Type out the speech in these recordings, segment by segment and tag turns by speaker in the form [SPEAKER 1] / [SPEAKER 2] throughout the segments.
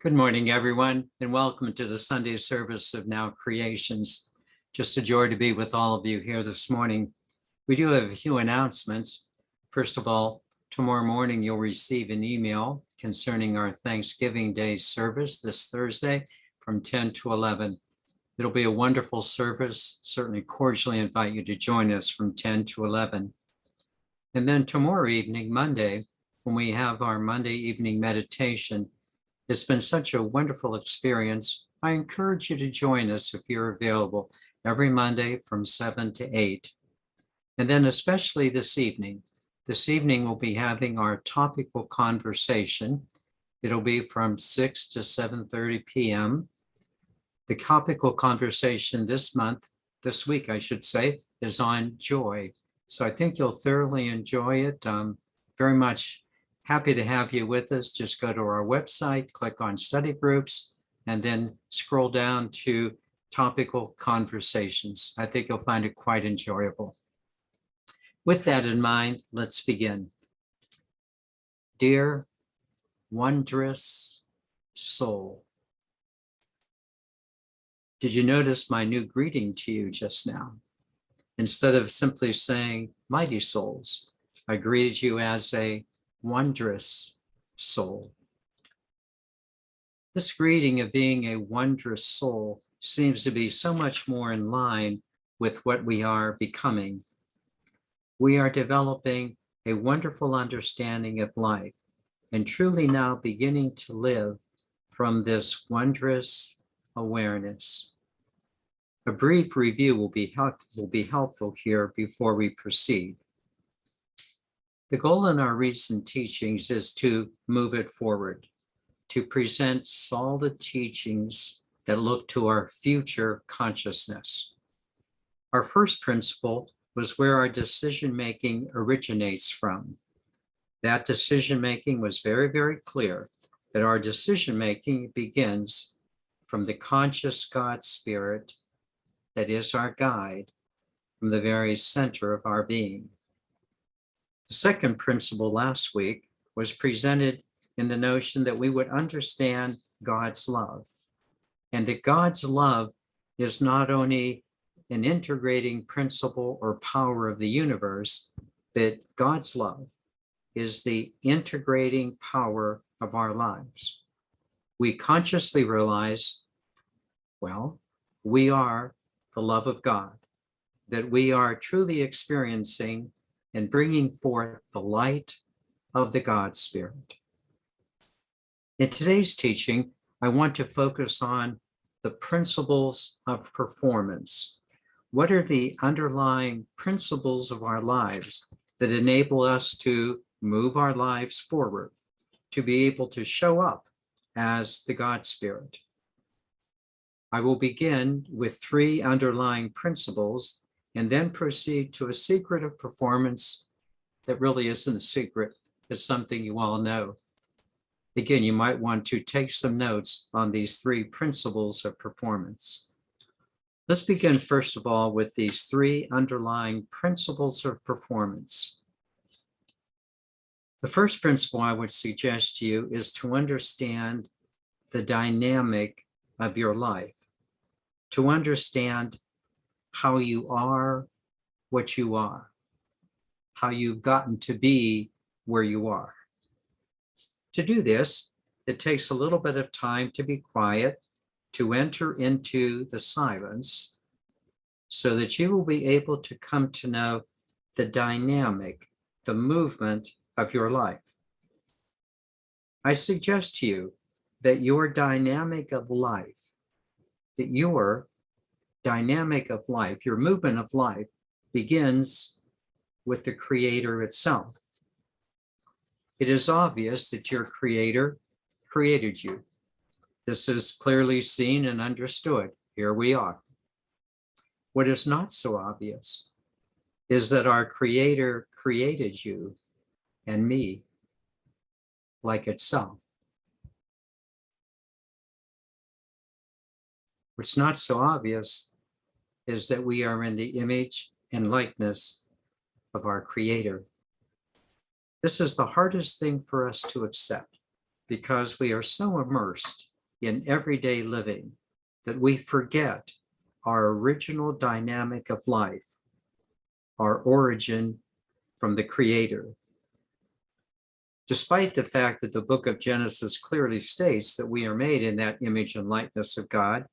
[SPEAKER 1] Good morning, everyone, and welcome to the Sunday service of Now Creations. Just a joy to be with all of you here this morning. We do have a few announcements. First of all, tomorrow morning you'll receive an email concerning our Thanksgiving Day service this Thursday from 10 to 11. It'll be a wonderful service. Certainly cordially invite you to join us from 10 to 11. And then tomorrow evening, Monday, when we have our Monday evening meditation, it's been such a wonderful experience. I encourage you to join us if you're available every Monday from 7 to 8. And then especially this evening. This evening we'll be having our topical conversation. It'll be from 6 to 7:30 p.m. The topical conversation this week, I should say, is on joy. So I think you'll thoroughly enjoy it. Very much happy to have you with us. Just go to our website, click on study groups, and then scroll down to topical conversations. I think you'll find it quite enjoyable. With that in mind, let's begin. Dear wondrous soul, did you notice my new greeting to you just now? Instead of simply saying mighty souls, I greeted you as a wondrous soul. This greeting of being a wondrous soul seems to be so much more in line with what we are becoming. We are developing a wonderful understanding of life and truly now beginning to live from this wondrous awareness. A brief review will be helpful here before we proceed. The goal in our recent teachings is to move it forward, to present solid teachings that look to our future consciousness. Our first principle was where our decision-making originates from. That decision-making was very, very clear that our decision-making begins from the conscious God Spirit that is our guide, from the very center of our being. The second principle last week was presented in the notion that we would understand God's love, and that God's love is not only an integrating principle or power of the universe, but God's love is the integrating power of our lives. We consciously realize, we are the love of God, that we are truly experiencing and bringing forth the light of the God Spirit. In today's teaching, I want to focus on the principles of performance. What are the underlying principles of our lives that enable us to move our lives forward, to be able to show up as the God Spirit? I will begin with 3 underlying principles and then proceed to a secret of performance that really isn't a secret. It's something you all know. Again, you might want to take some notes on these 3 principles of performance. Let's begin, first of all, with these 3 underlying principles of performance. The first principle I would suggest to you is to understand the dynamic of your life, to understand how you are what you are, how you've gotten to be where you are. To do this, it takes a little bit of time to be quiet, to enter into the silence, so that you will be able to come to know the dynamic, the movement of your life. I suggest to you that your dynamic of life, your movement of life begins with the Creator itself. It is obvious that your Creator created you. This is clearly seen and understood. Here we are. What is not so obvious is that our Creator created you and me like itself. What's not so obvious is that we are in the image and likeness of our Creator. This is the hardest thing for us to accept because we are so immersed in everyday living that we forget our original dynamic of life, our origin from the Creator. Despite the fact that the book of Genesis clearly states that we are made in that image and likeness of God,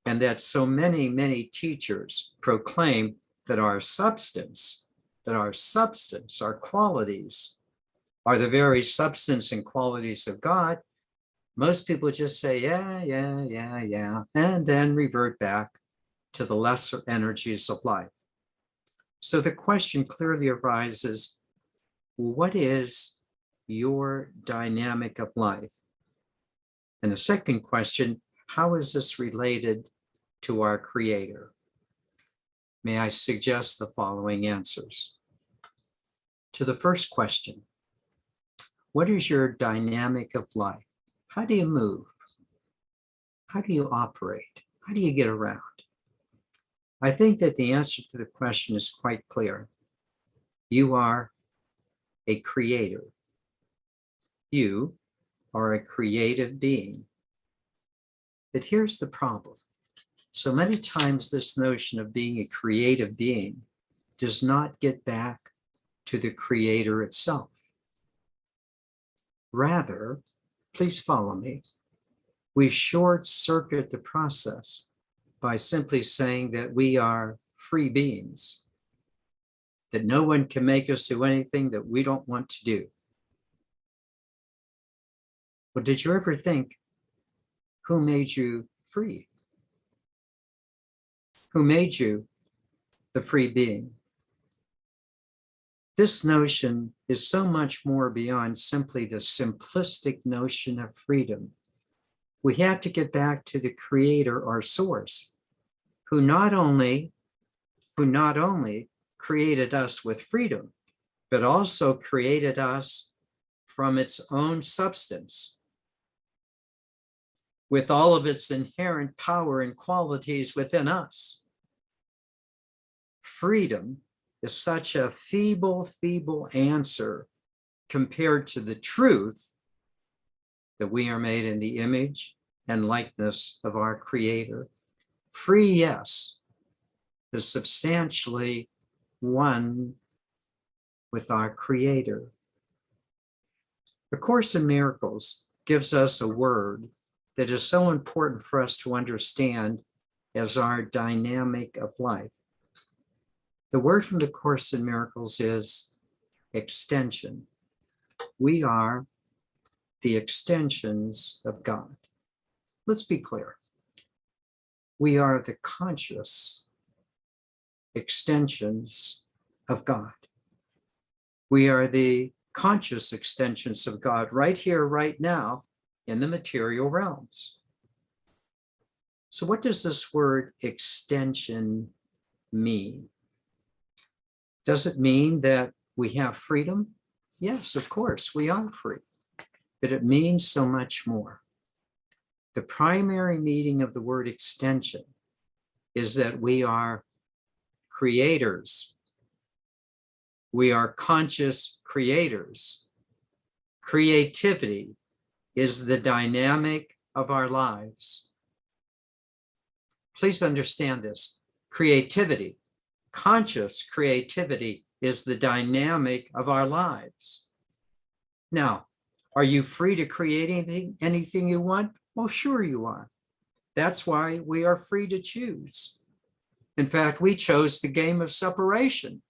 [SPEAKER 1] and that so many, many teachers proclaim that our substance, our qualities, are the very substance and qualities of God, most people just say, yeah, and then revert back to the lesser energies of life. So the question clearly arises, what is your dynamic of life? And the second question, how is this related to our Creator? May I suggest the following answers. To the first question, what is your dynamic of life? How do you move? How do you operate? How do you get around? I think that the answer to the question is quite clear. You are a creator. You are a creative being. But here's the problem. So many times this notion of being a creative being does not get back to the Creator itself. Rather, please follow me, we short circuit the process by simply saying that we are free beings, that no one can make us do anything that we don't want to do. But did you ever think, who made you free? Who made you the free being? This notion is so much more beyond simply the simplistic notion of freedom. We have to get back to the Creator, our source, who not only created us with freedom, but also created us from its own substance, with all of its inherent power and qualities within us. Freedom is such a feeble answer compared to the truth that we are made in the image and likeness of our Creator. Free, yes, is substantially one with our Creator. The Course in Miracles gives us a word that is so important for us to understand as our dynamic of life. The word from the Course in Miracles is extension. We are the extensions of God. Let's be clear. We are the conscious extensions of God. We are the conscious extensions of God right here, right now, in the material realms. So what does this word extension mean? Does it mean that we have freedom? Yes, of course, we are free, but it means so much more. The primary meaning of the word extension is that we are creators. We are conscious creators. Creativity is the dynamic of our lives. Please understand this. Creativity, conscious creativity, is the dynamic of our lives. Now, are you free to create anything you want? Well, sure you are. That's why we are free to choose. In fact, we chose the game of separation.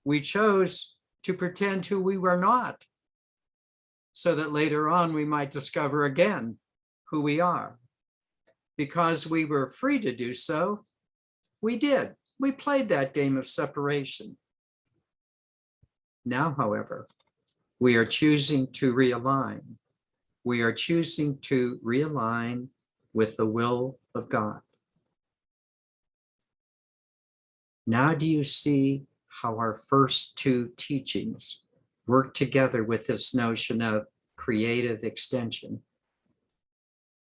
[SPEAKER 1] We chose to pretend who we were not, so that later on we might discover again who we are. Because we were free to do so, we did. We played that game of separation. Now, however, we are choosing to realign. We are choosing to realign with the will of God. Now, do you see how our first two teachings work together with this notion of creative extension?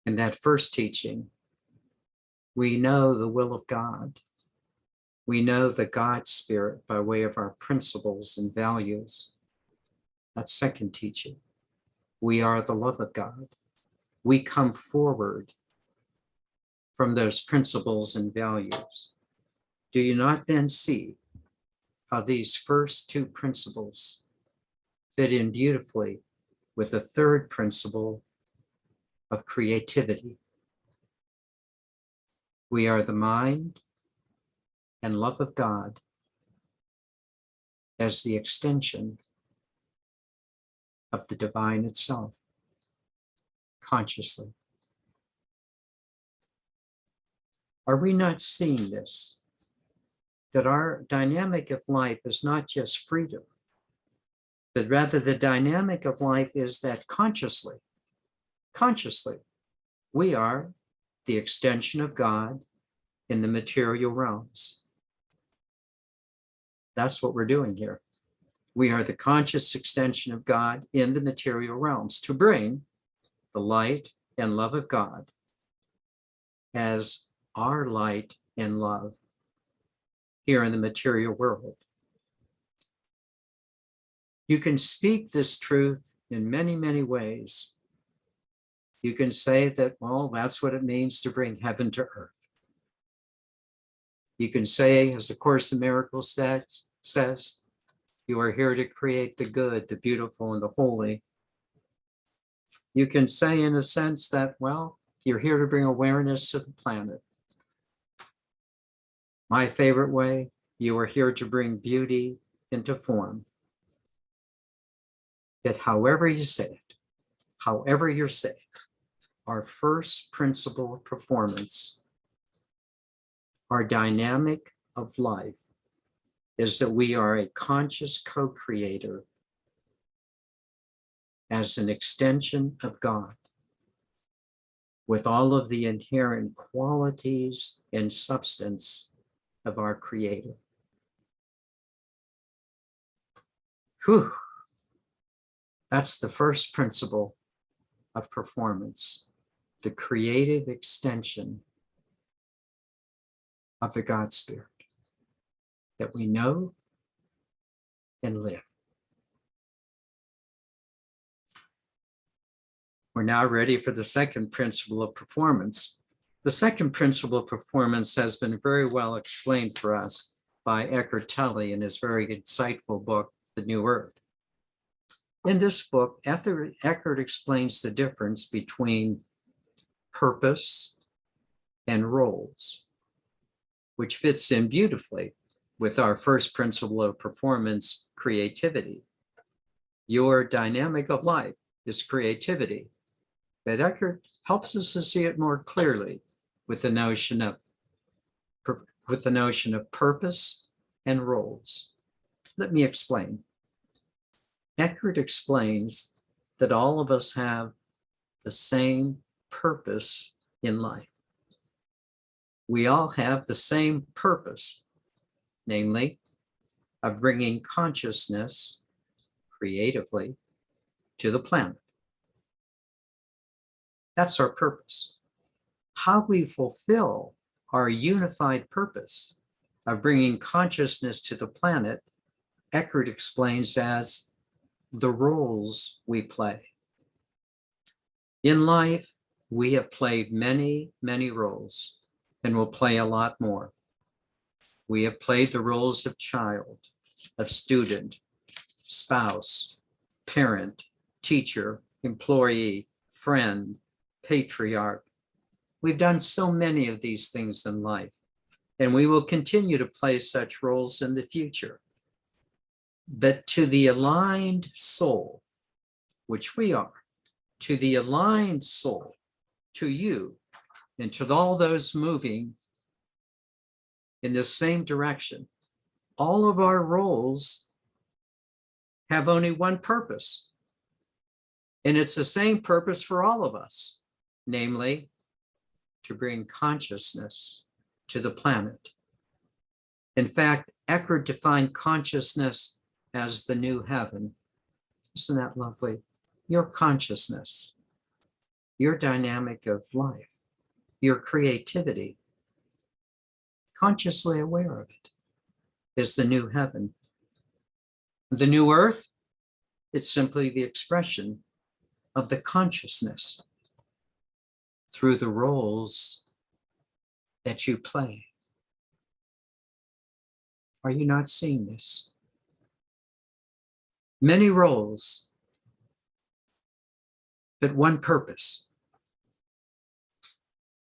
[SPEAKER 1] In that first teaching, we know the will of God. We know the God Spirit by way of our principles and values. That second teaching, we are the love of God. we come forward from those principles and values. Do you not then see how these first two principles fit in beautifully with the third principle of creativity? We are the mind and love of God as the extension of the divine itself, consciously. Are we not seeing this? That our dynamic of life is not just freedom, but rather the dynamic of life is that consciously, we are the extension of God in the material realms. That's what we're doing here. We are the conscious extension of God in the material realms to bring the light and love of God as our light and love here in the material world. You can speak this truth in many, many ways. You can say that, well, that's what it means to bring heaven to earth. You can say, as the Course in Miracles says, you are here to create the good, the beautiful, and the holy. You can say, in a sense, that, well, you're here to bring awareness to the planet. My favorite way, you are here to bring beauty into form. That however you say it, however you're saying, our first principle of performance, our dynamic of life, is that we are a conscious co-creator as an extension of God, with all of the inherent qualities and substance of our Creator. Whew. That's the first principle of performance, the creative extension of the God Spirit that we know and live. We're now ready for the second principle of performance. The second principle of performance has been very well explained for us by Eckhart Tolle in his very insightful book, The New Earth. In this book, Eckhart explains the difference between purpose and roles, which fits in beautifully with our first principle of performance, creativity. Your dynamic of life is creativity, but Eckhart helps us to see it more clearly with the notion of purpose and roles. Let me explain. Eckhart explains that all of us have the same purpose in life. We all have the same purpose, namely, of bringing consciousness creatively to the planet. That's our purpose. How we fulfill our unified purpose of bringing consciousness to the planet, Eckhart explains as the roles we play. In life, we have played many, many roles and will play a lot more. We have played the roles of child, of student, spouse, parent, teacher, employee, friend, patriarch. We've done so many of these things in life, and we will continue to play such roles in the future. But to the aligned soul, which we are, to the aligned soul, to you, and to all those moving in the same direction, all of our roles have only one purpose. And it's the same purpose for all of us, namely, to bring consciousness to the planet. In fact, Eckhart defined consciousness as the new heaven. Isn't that lovely? Your consciousness, your dynamic of life, your creativity, consciously aware of it, is the new heaven. The new earth, it's simply the expression of the consciousness through the roles that you play. Are you not seeing this? Many roles, but one purpose.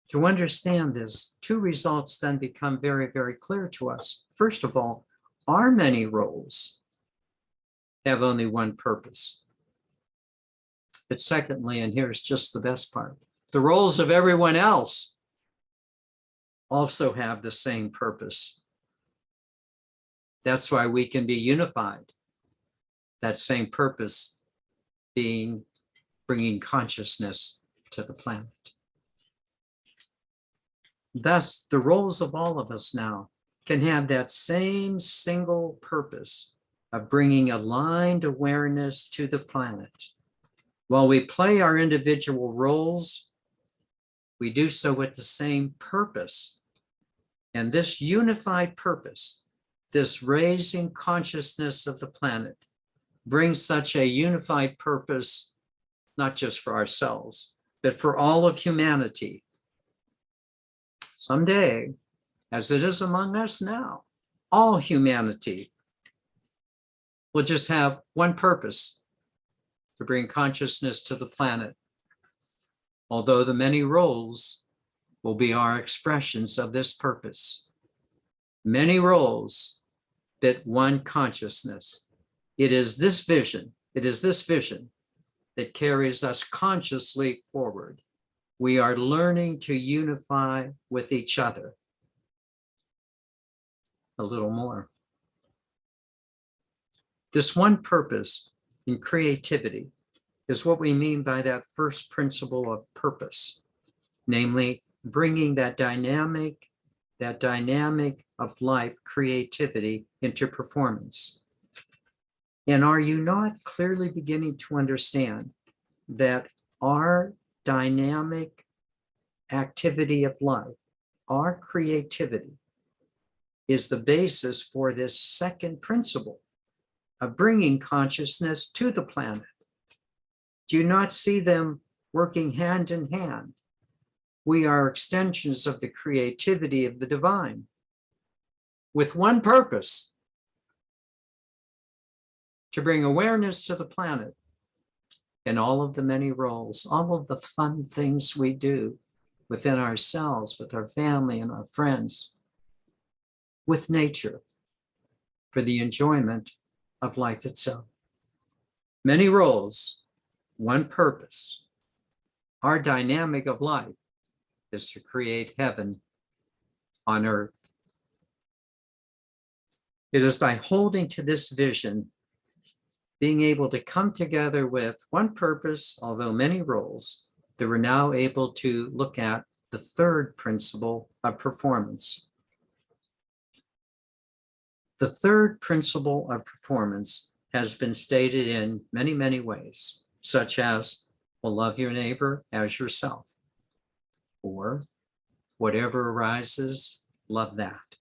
[SPEAKER 1] To understand this, two results then become very, very clear to us. First of all, our many roles have only one purpose. But secondly, and here's just the best part, the roles of everyone else also have the same purpose. That's why we can be unified. That same purpose being bringing consciousness to the planet. Thus, the roles of all of us now can have that same single purpose of bringing aligned awareness to the planet. While we play our individual roles, we do so with the same purpose. And this unified purpose, this raising consciousness of the planet, brings such a unified purpose, not just for ourselves, but for all of humanity. Someday, as it is among us now, all humanity will just have one purpose: to bring consciousness to the planet. Although the many roles will be our expressions of this purpose. Many roles, but one consciousness. It is this vision that carries us consciously forward. We are learning to unify with each other. A little more. This one purpose in creativity is what we mean by that first principle of purpose, namely bringing that dynamic of life, creativity, into performance. And are you not clearly beginning to understand that our dynamic activity of life, our creativity, is the basis for this second principle of bringing consciousness to the planet? Do you not see them working hand in hand? We are extensions of the creativity of the divine with one purpose: to bring awareness to the planet in all of the many roles, all of the fun things we do within ourselves, with our family and our friends, with nature, for the enjoyment of life itself. Many roles, one purpose. Our dynamic of life is to create heaven on earth. It is by holding to this vision, being able to come together with one purpose, although many roles, that we're now able to look at the third principle of performance. The third principle of performance has been stated in many, many ways, such as, well, love your neighbor as yourself, or whatever arises, love that.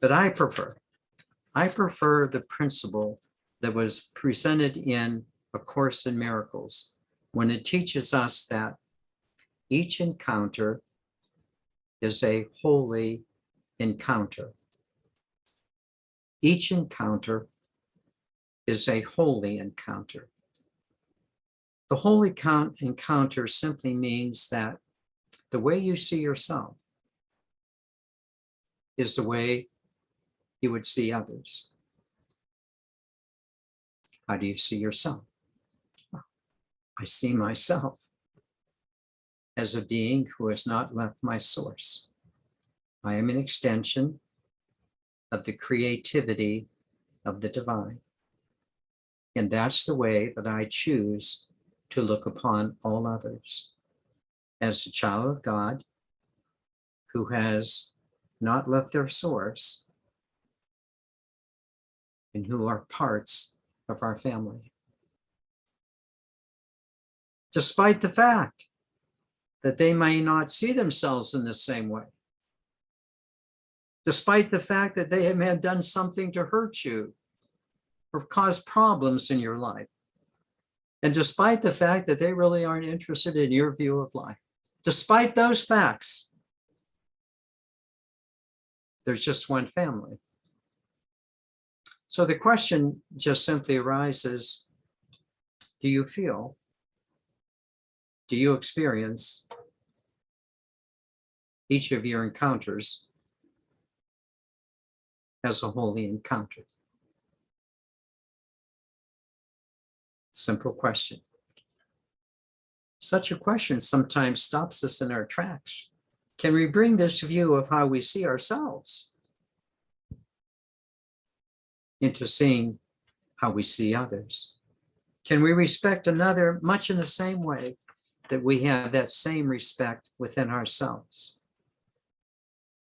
[SPEAKER 1] But I prefer the principle that was presented in A Course in Miracles, when it teaches us that each encounter is a holy encounter. Each encounter is a holy encounter. The holy encounter simply means that the way you see yourself is the way you would see others. How do you see yourself? I see myself as a being who has not left my source. I am an extension of the creativity of the divine. And that's the way that I choose to look upon all others, as a child of God who has not left their source and who are parts of our family. Despite the fact that they may not see themselves in the same way, despite the fact that they may have done something to hurt you or cause problems in your life, and despite the fact that they really aren't interested in your view of life, Despite those facts, there's just one family. So the question just simply arises, do you feel, do you experience each of your encounters as a holy encounter? Simple question. Such a question sometimes stops us in our tracks. Can we bring this view of how we see ourselves into seeing how we see others? Can we respect another much in the same way that we have that same respect within ourselves?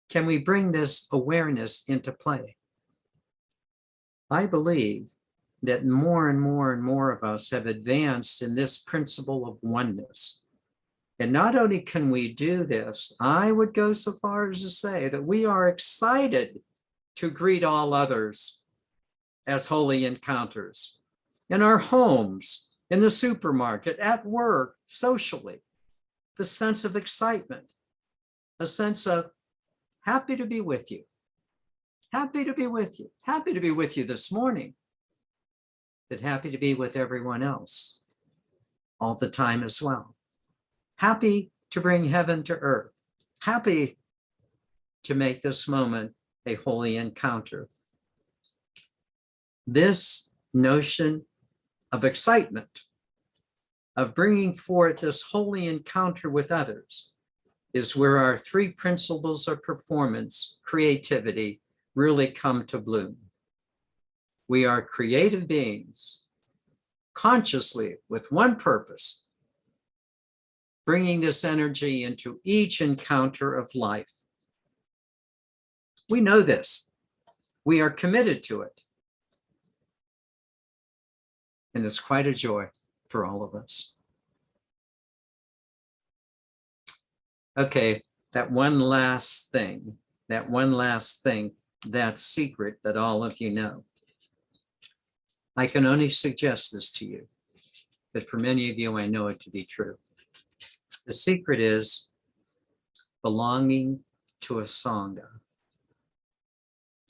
[SPEAKER 1] Can we bring this awareness into play? I believe that more and more and more of us have advanced in this principle of oneness. And not only can we do this, I would go so far as to say that we are excited to greet all others as holy encounters in our homes, in the supermarket, at work, socially. The sense of excitement, a sense of happy to be with you, happy to be with you, happy to be with you this morning, but happy to be with everyone else all the time as well. Happy to bring heaven to earth, happy to make this moment a holy encounter. This notion of excitement, of bringing forth this holy encounter with others, is where our three principles of performance, creativity, really come to bloom. We are creative beings, consciously with one purpose, bringing this energy into each encounter of life. We know this. We are committed to it. And it's quite a joy for all of us. Okay, that one last thing, that secret that all of you know. I can only suggest this to you, but for many of you, I know it to be true. The secret is belonging to a Sangha,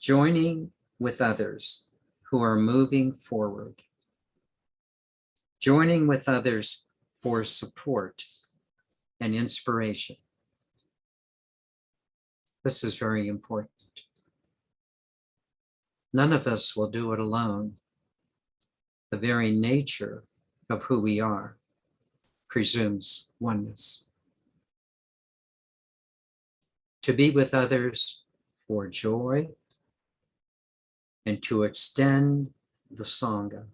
[SPEAKER 1] joining with others who are moving forward, joining with others for support and inspiration. This is very important. None of us will do it alone. The very nature of who we are presumes oneness. To be with others for joy and to extend the Sangha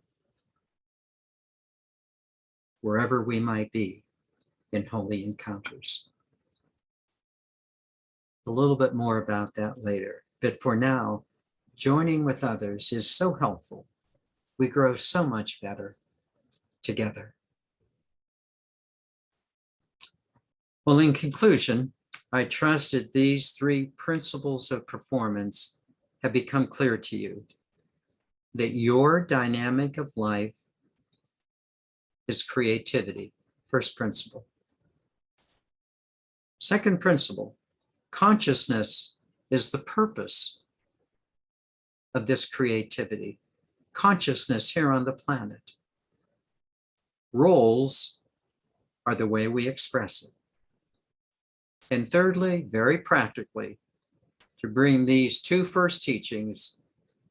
[SPEAKER 1] wherever we might be in holy encounters. A little bit more about that later, but for now, joining with others is so helpful. We grow so much better together. Well, in conclusion, I trust that these three principles of performance have become clear to you, that your dynamic of life is creativity, first principle. Second principle, consciousness is the purpose of this creativity, consciousness here on the planet. Roles are the way we express it. And thirdly, very practically, to bring these two first teachings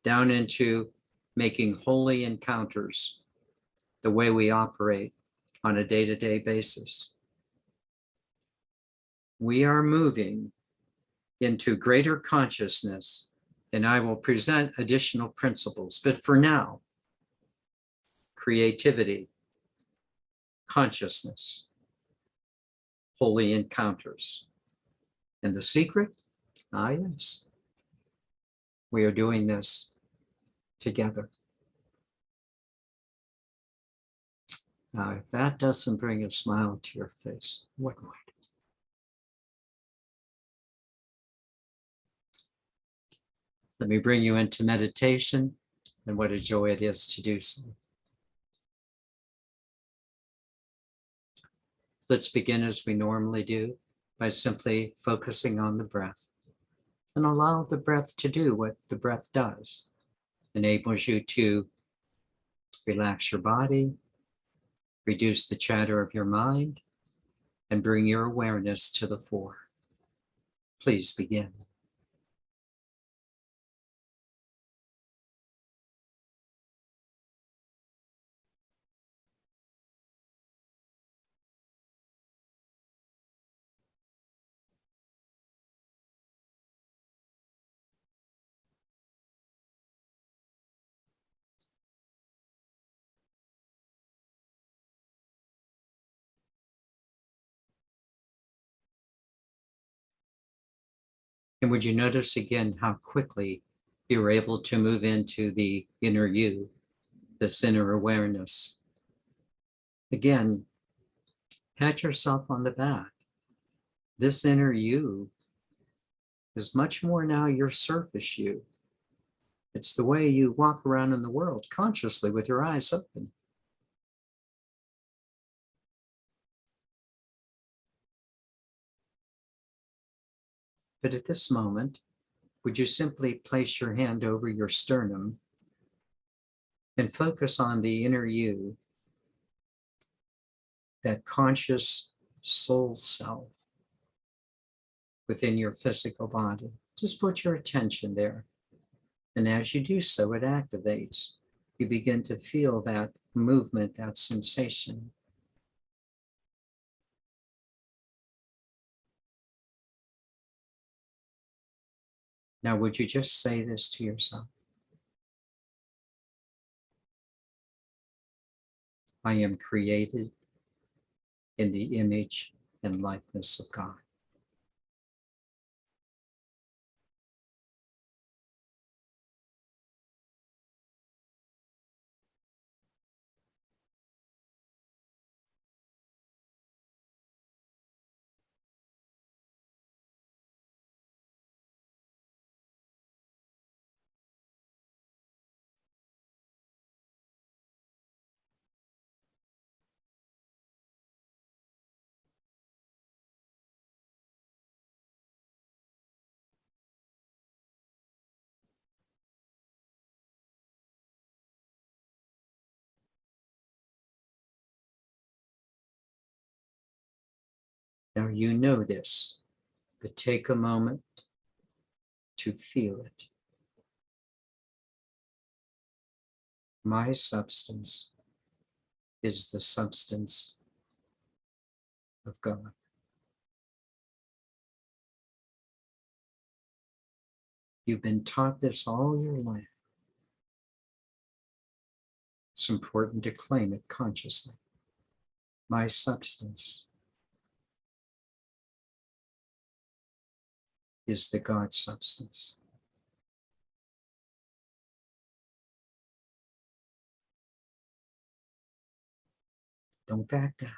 [SPEAKER 1] down into making holy encounters the way we operate on a day-to-day basis. We are moving into greater consciousness, and I will present additional principles. But for now, creativity, consciousness, holy encounters. And the secret? Yes, we are doing this together. Now, if that doesn't bring a smile to your face, what would? Let me bring you into meditation, and what a joy it is to do so. Let's begin as we normally do by simply focusing on the breath and allow the breath to do what the breath does. Enables you to relax your body, reduce the chatter of your mind, and bring your awareness to the fore. Please begin. And would you notice again how quickly you're able to move into the inner you, this inner awareness? Again, pat yourself on the back. This inner you is much more now your surface you. It's the way you walk around in the world consciously with your eyes open. But at this moment, would you simply place your hand over your sternum and focus on the inner you, that conscious soul self within your physical body? Just put your attention there. And as you do so, it activates. You begin to feel that movement, that sensation. Now, would you just say this to yourself? I am created in the image and likeness of God. Now you know this, but take a moment to feel it. My substance is the substance of God. You've been taught this all your life. It's important to claim it consciously. My substance is the God substance. Don't back down.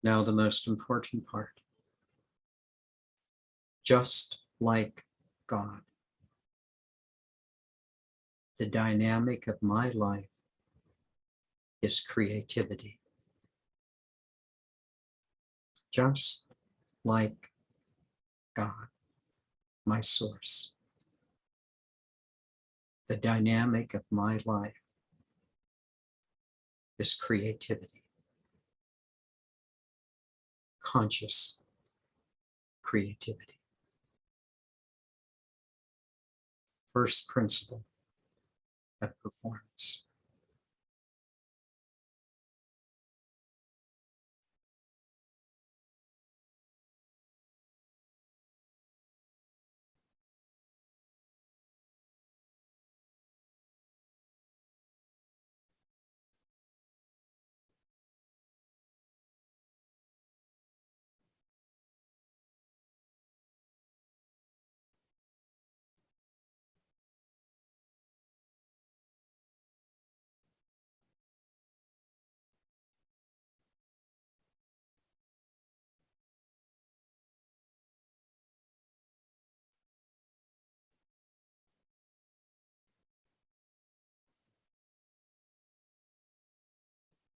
[SPEAKER 1] Now the most important part. Just like God, the dynamic of my life is creativity. Just like God, my source, the dynamic of my life is creativity. Conscious creativity. First principle of performance.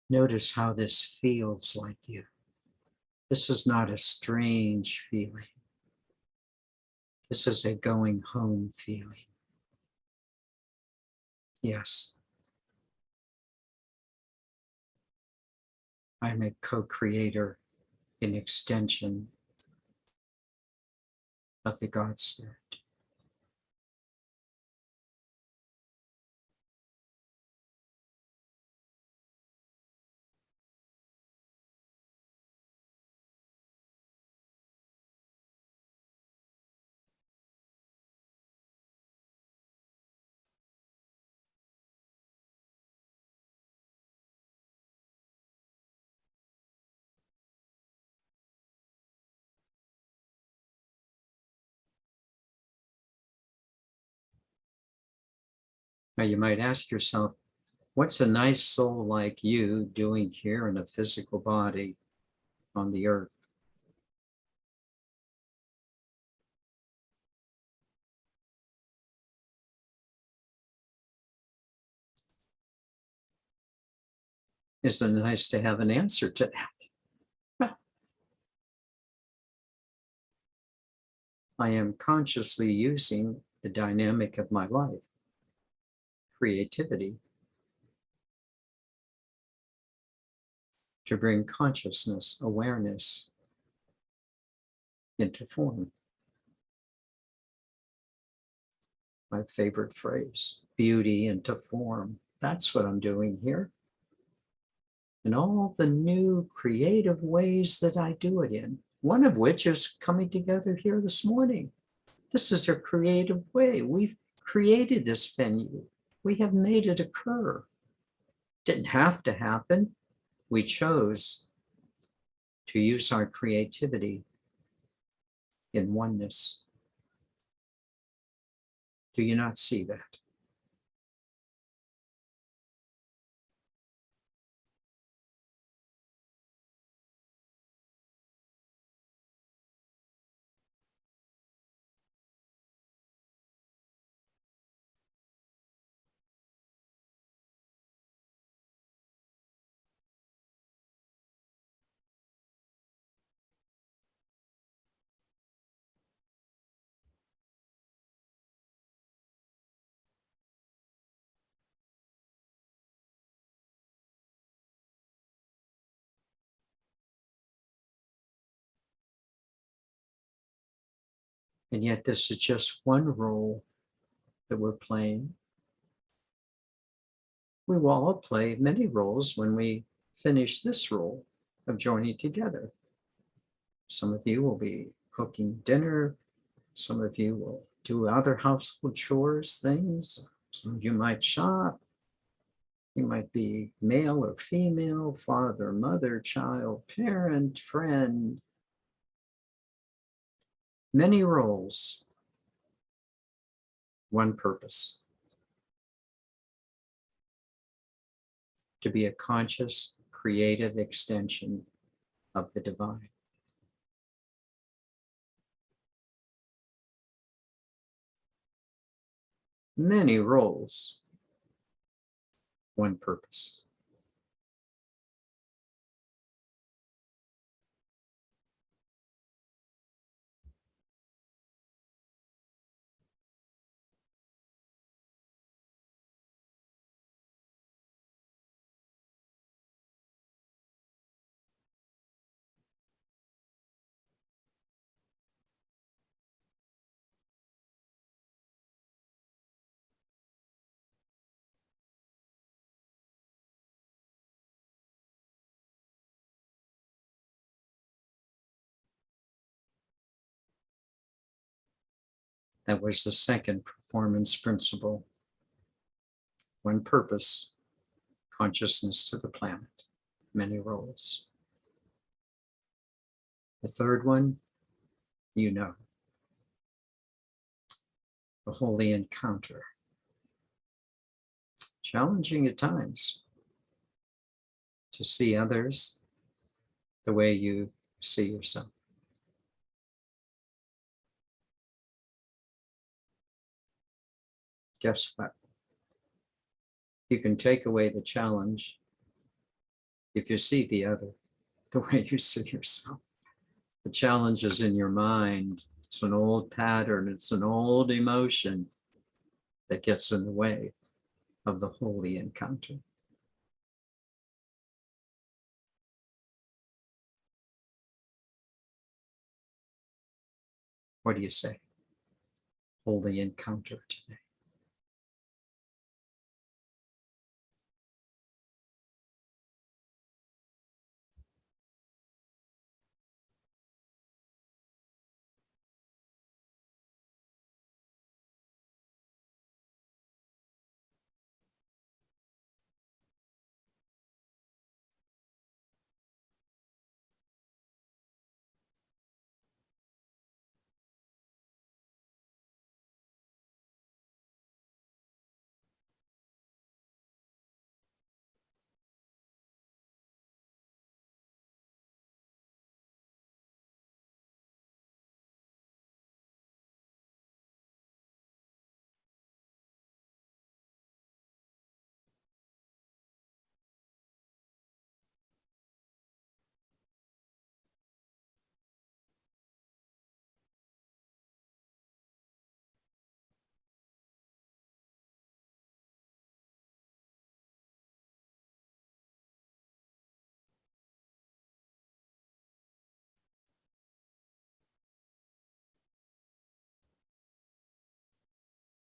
[SPEAKER 1] Notice how this feels like you. This is not a strange feeling. This is a going home feeling. Yes, I'm a co-creator, an extension of the God Spirit. Now you might ask yourself, what's a nice soul like you doing here in a physical body on the earth? Isn't it nice to have an answer to that? Well, I am consciously using the dynamic of my life, creativity, to bring consciousness, awareness into form. My favorite phrase, beauty into form. That's what I'm doing here. And all the new creative ways that I do it in, one of which is coming together here this morning. This is a creative way. We've created this venue. We have made it occur. Didn't have to happen. We chose to use our creativity in oneness. Do you not see that? And yet this is just one role that we're playing. We will all play many roles when we finish this role of joining together. Some of you will be cooking dinner. Some of you will do other household chores, things. Some of you might shop. You might be male or female, father, mother, child, parent, friend. Many roles, one purpose. To be a conscious, creative extension of the divine. Many roles, one purpose. That was the second performance principle. One purpose, consciousness to the planet, many roles. The third one, you know, the holy encounter. Challenging at times to see others the way you see yourself. Guess what? You can take away the challenge If you see the other the way you see yourself, the challenge is in your mind. It's an old pattern, it's an old emotion that gets in the way of the holy encounter. What do you say? Holy encounter today.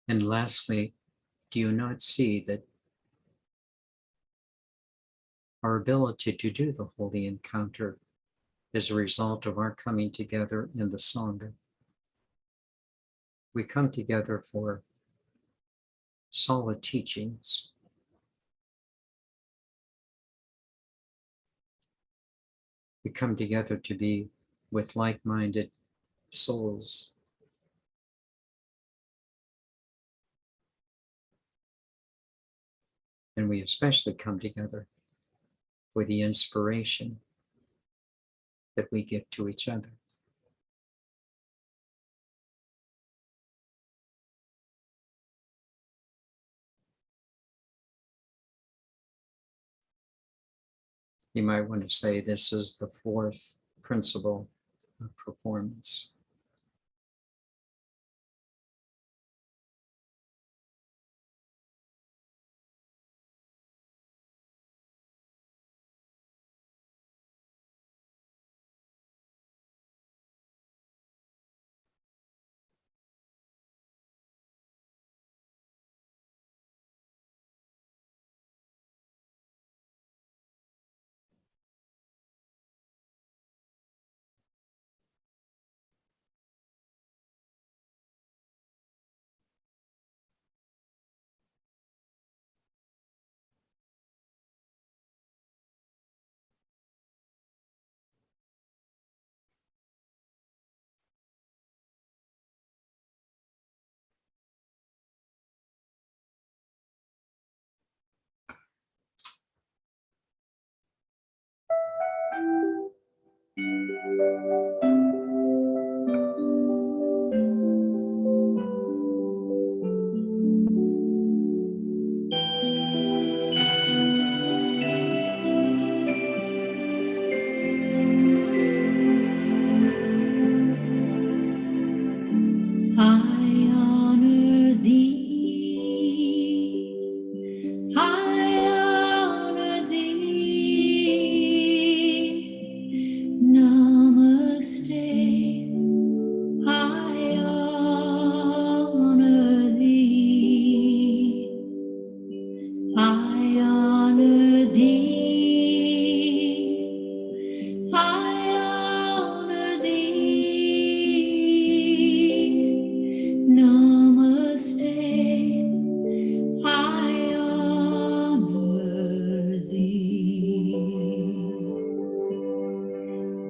[SPEAKER 1] And lastly, do you not see that our ability to do the holy encounter is a result of our coming together in the Sangha? We come together for solid teachings. We come together to be with like-minded souls. And we especially come together for the inspiration that we give to each other. You might want to say this is the fourth principle of performance.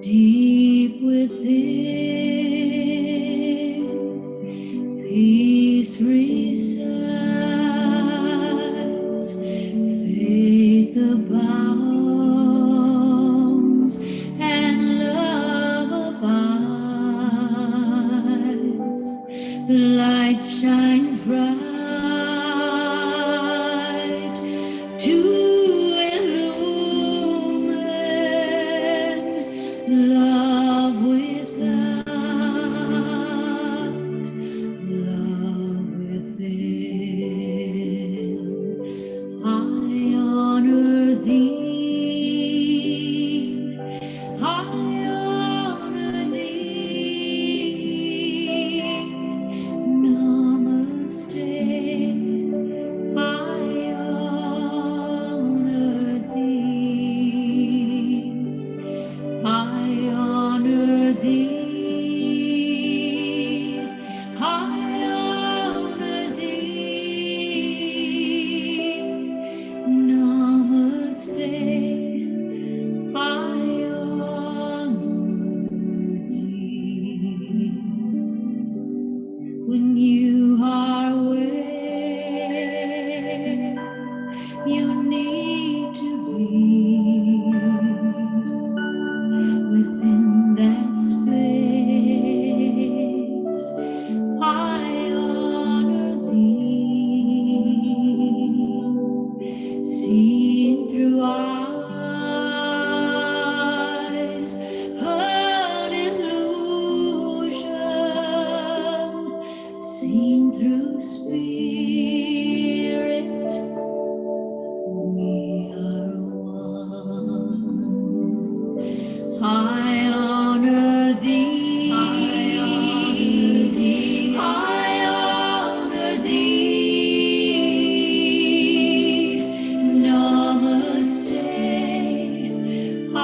[SPEAKER 2] Deep within, peace resides, faith abounds, and love abides. The light shines bright to illumine seen through spirit, we are one. I honor thee, I honor thee, I honor thee. Namaste, I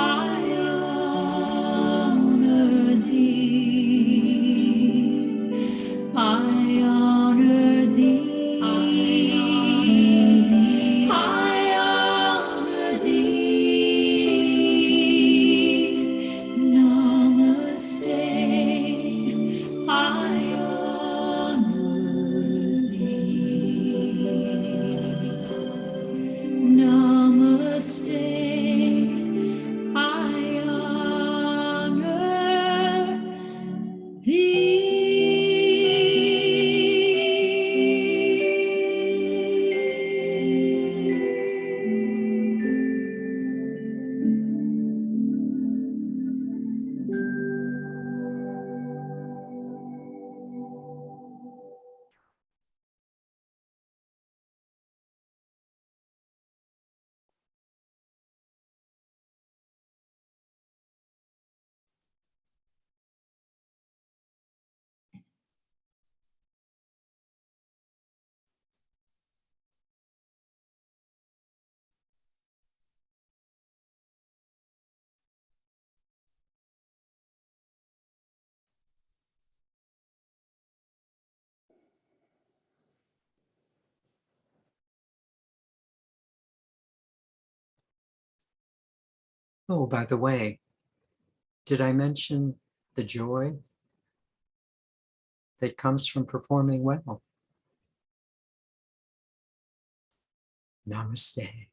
[SPEAKER 2] honor thee. I honor thee. I honor thee. Namaste. I honor thee. Namaste. I honor
[SPEAKER 1] Oh, by the way, did I mention the joy that comes from performing well? Namaste.